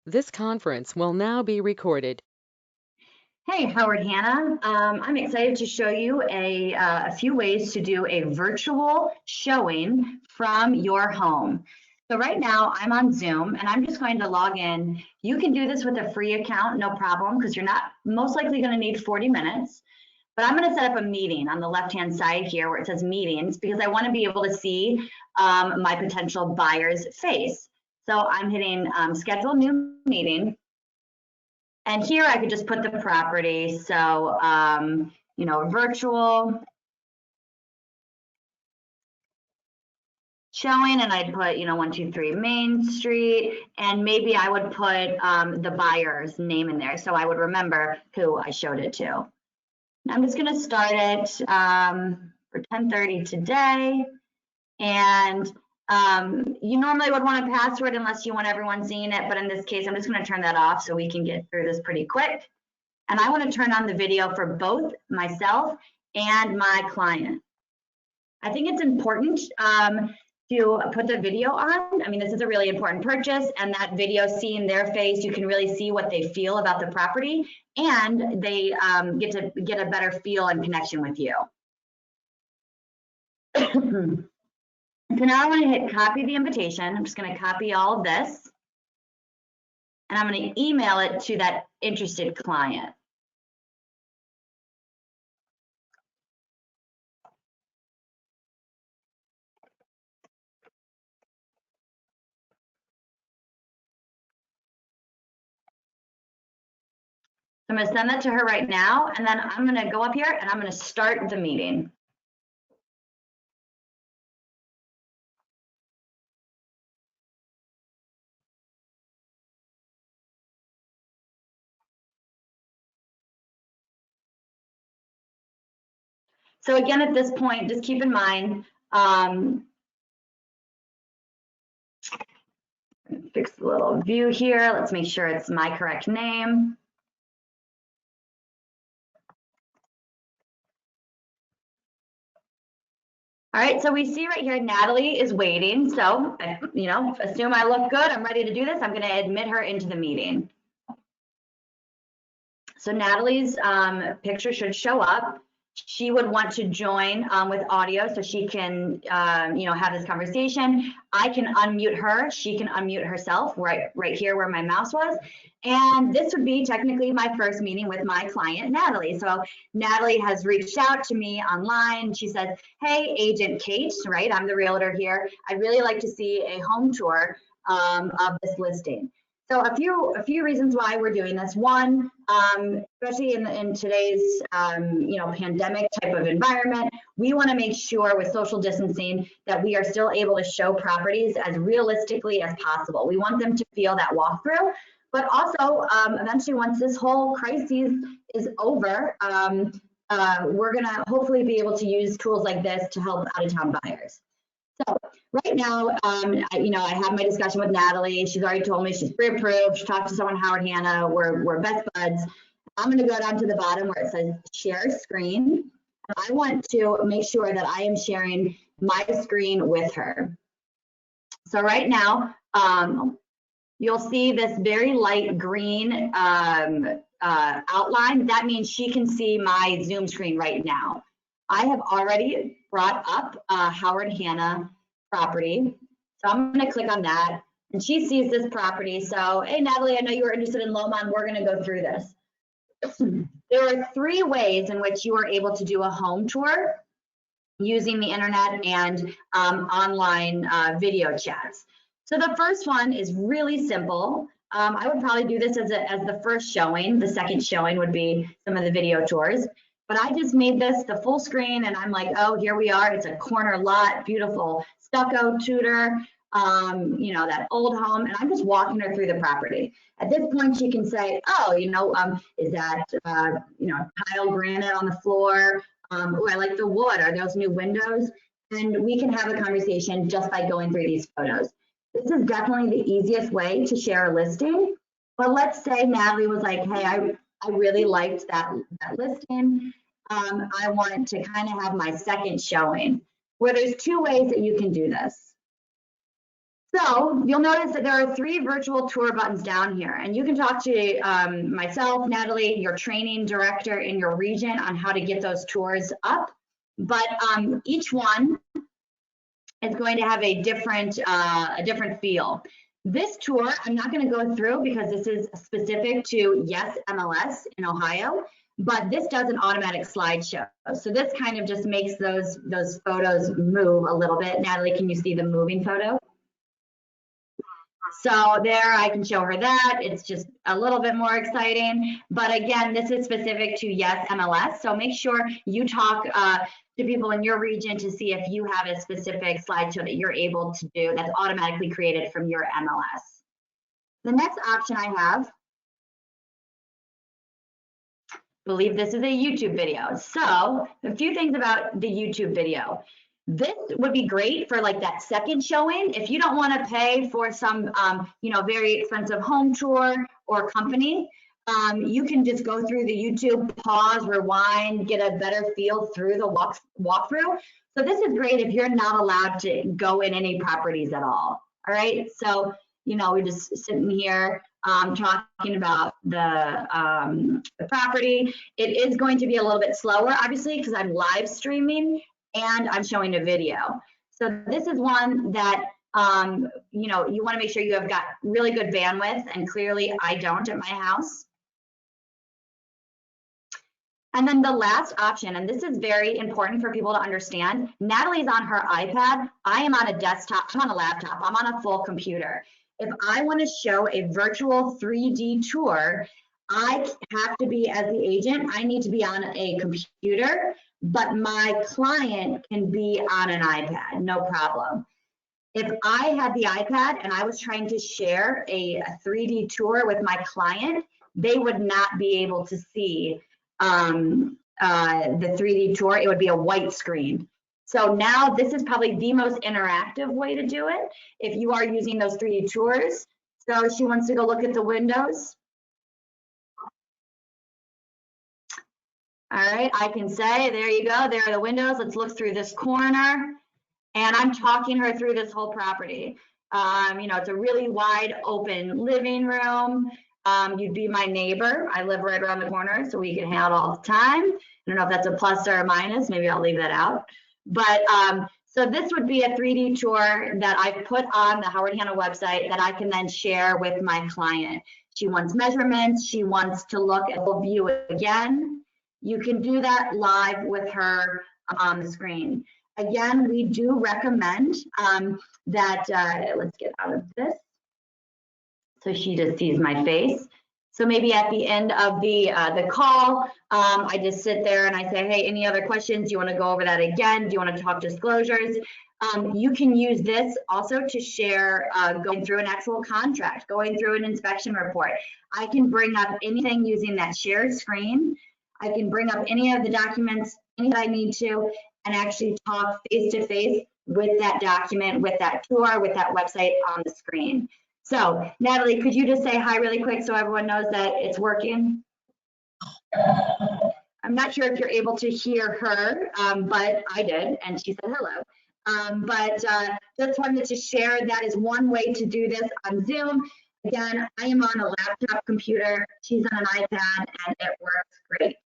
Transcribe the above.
This conference will now be recorded. Hey, Howard Hanna. I'm excited to show you a few ways to do a virtual showing from your home. So right now I'm on Zoom and I'm just going to log in. You can do this with a free account, no problem, because you're not most likely going to need 40 minutes. But I'm going to set up a meeting on the left-hand side here where it says meetings because I want to be able to see my potential buyer's face. So I'm hitting schedule new meeting. And here I could just put the property. So, virtual showing, and I'd put, 123 Main Street, and maybe I would put the buyer's name in there. So I would remember who I showed it to. I'm just going to start it for 10:30 today. And you normally would want a password unless you want everyone seeing it. But in this case, I'm just going to turn that off so we can get through this pretty quick. And I want to turn on the video for both myself and my client. I think it's important to put the video on. I mean, this is a really important purchase, and that video, seeing their face, you can really see what they feel about the property, and they get to get a better feel and connection with you. So now I want to hit copy the invitation. I'm just going to copy all of this, and I'm going to email it to that interested client. I'm going to send that to her right now, and then I'm going to go up here and I'm going to start the meeting. So again, at this point, just keep in mind, fix the little view here. Let's make sure it's my correct name. All right, so we see right here, Natalie is waiting. So, assume I look good. I'm ready to do this. I'm going to admit her into the meeting. So Natalie's picture should show up. She would want to join with audio so she can, have this conversation. I can unmute her. She can unmute herself right here where my mouse was. And this would be technically my first meeting with my client, Natalie. So Natalie has reached out to me online. She says, hey, Agent Kate, right? I'm the realtor here. I'd really like to see a home tour of this listing. So a few reasons why we're doing this. One, especially in today's pandemic type of environment, we want to make sure with social distancing that we are still able to show properties as realistically as possible. We want them to feel that walkthrough, but also eventually once this whole crisis is over, we're going to hopefully be able to use tools like this to help out-of-town buyers. So right now, I have my discussion with Natalie. She's already told me she's pre-approved. She talked to someone, Howard Hanna. We're best buds. I'm going to go down to the bottom where it says share screen. I want to make sure that I am sharing my screen with her. So right now, you'll see this very light green outline. That means she can see my Zoom screen right now. I have already brought up Howard Hanna property. So I'm going to click on that. And she sees this property. So, hey, Natalie, I know you were interested in Loma. We're going to go through this. There are 3 ways in which you are able to do a home tour using the internet and online video chats. So the first one is really simple. I would probably do this as the first showing. The second showing would be some of the video tours. But I just made this the full screen, and I'm like, oh, here we are. It's a corner lot, beautiful stucco Tudor, that old home. And I'm just walking her through the property. At this point, she can say, oh, is that, tile granite on the floor? Oh, I like the wood. Are those new windows? And we can have a conversation just by going through these photos. This is definitely the easiest way to share a listing. But let's say Natalie was like, hey, I really liked that listing. I want to kind of have my second showing, where there's 2 ways that you can do this. So you'll notice that there are 3 virtual tour buttons down here, and you can talk to myself, Natalie, your training director in your region on how to get those tours up. But each one is going to have a different feel. This tour, I'm not going to go through because this is specific to Yes MLS in Ohio, but this does an automatic slideshow. So this kind of just makes those photos move a little bit. Natalie, can you see the moving photo? So there I can show her that. It's just a little bit more exciting. But again, this is specific to Yes MLS. So make sure you talk to people in your region to see if you have a specific slideshow that you're able to do that's automatically created from your MLS. The next option I have, I believe this is a YouTube video. So a few things about the YouTube video. This would be great for like that second showing. If you don't want to pay for some, very expensive home tour or company, you can just go through the YouTube, pause, rewind, get a better feel through the walkthrough. So this is great if you're not allowed to go in any properties at all. All right. So, we're just sitting here talking about the property. It is going to be a little bit slower, obviously, because I'm live streaming and I'm showing a video. So this is one that, you want to make sure you have got really good bandwidth, and clearly I don't at my house. And then the last option, and this is very important for people to understand, Natalie's on her iPad, I am on a desktop, I'm on a laptop, I'm on a full computer. If I want to show a virtual 3D tour, I have to be, as the agent, I need to be on a computer, but my client can be on an iPad, no problem. If I had the iPad and I was trying to share a 3D tour with my client, they would not be able to see the 3D tour. It would be a white screen. So now this is probably the most interactive way to do it if you are using those 3D tours. So she wants to go look at the windows. All right, I can say, there you go, there are the windows. Let's look through this corner. And I'm talking her through this whole property. It's a really wide open living room. You'd be my neighbor. I live right around the corner, so we can hang out all the time. I don't know if that's a plus or a minus. Maybe I'll leave that out. But so this would be a 3D tour that I've put on the Howard Hanna website that I can then share with my client. She wants measurements. She wants to look at the view again. You can do that live with her on the screen. Again, we do recommend that, let's get out of this. So she just sees my face. So maybe at the end of the call, I just sit there and I say, hey, any other questions? Do you want to go over that again? Do you want to talk disclosures? You can use this also to share going through an actual contract, going through an inspection report. I can bring up anything using that shared screen. I can bring up any of the documents, anything I need to, and actually talk face to face with that document, with that tour, with that website on the screen. So Natalie, could you just say hi really quick so everyone knows that it's working? I'm not sure if you're able to hear her, but I did, and she said hello. Just wanted to share that is one way to do this on Zoom. Again, I am on a laptop computer, she's on an iPad, and it works great.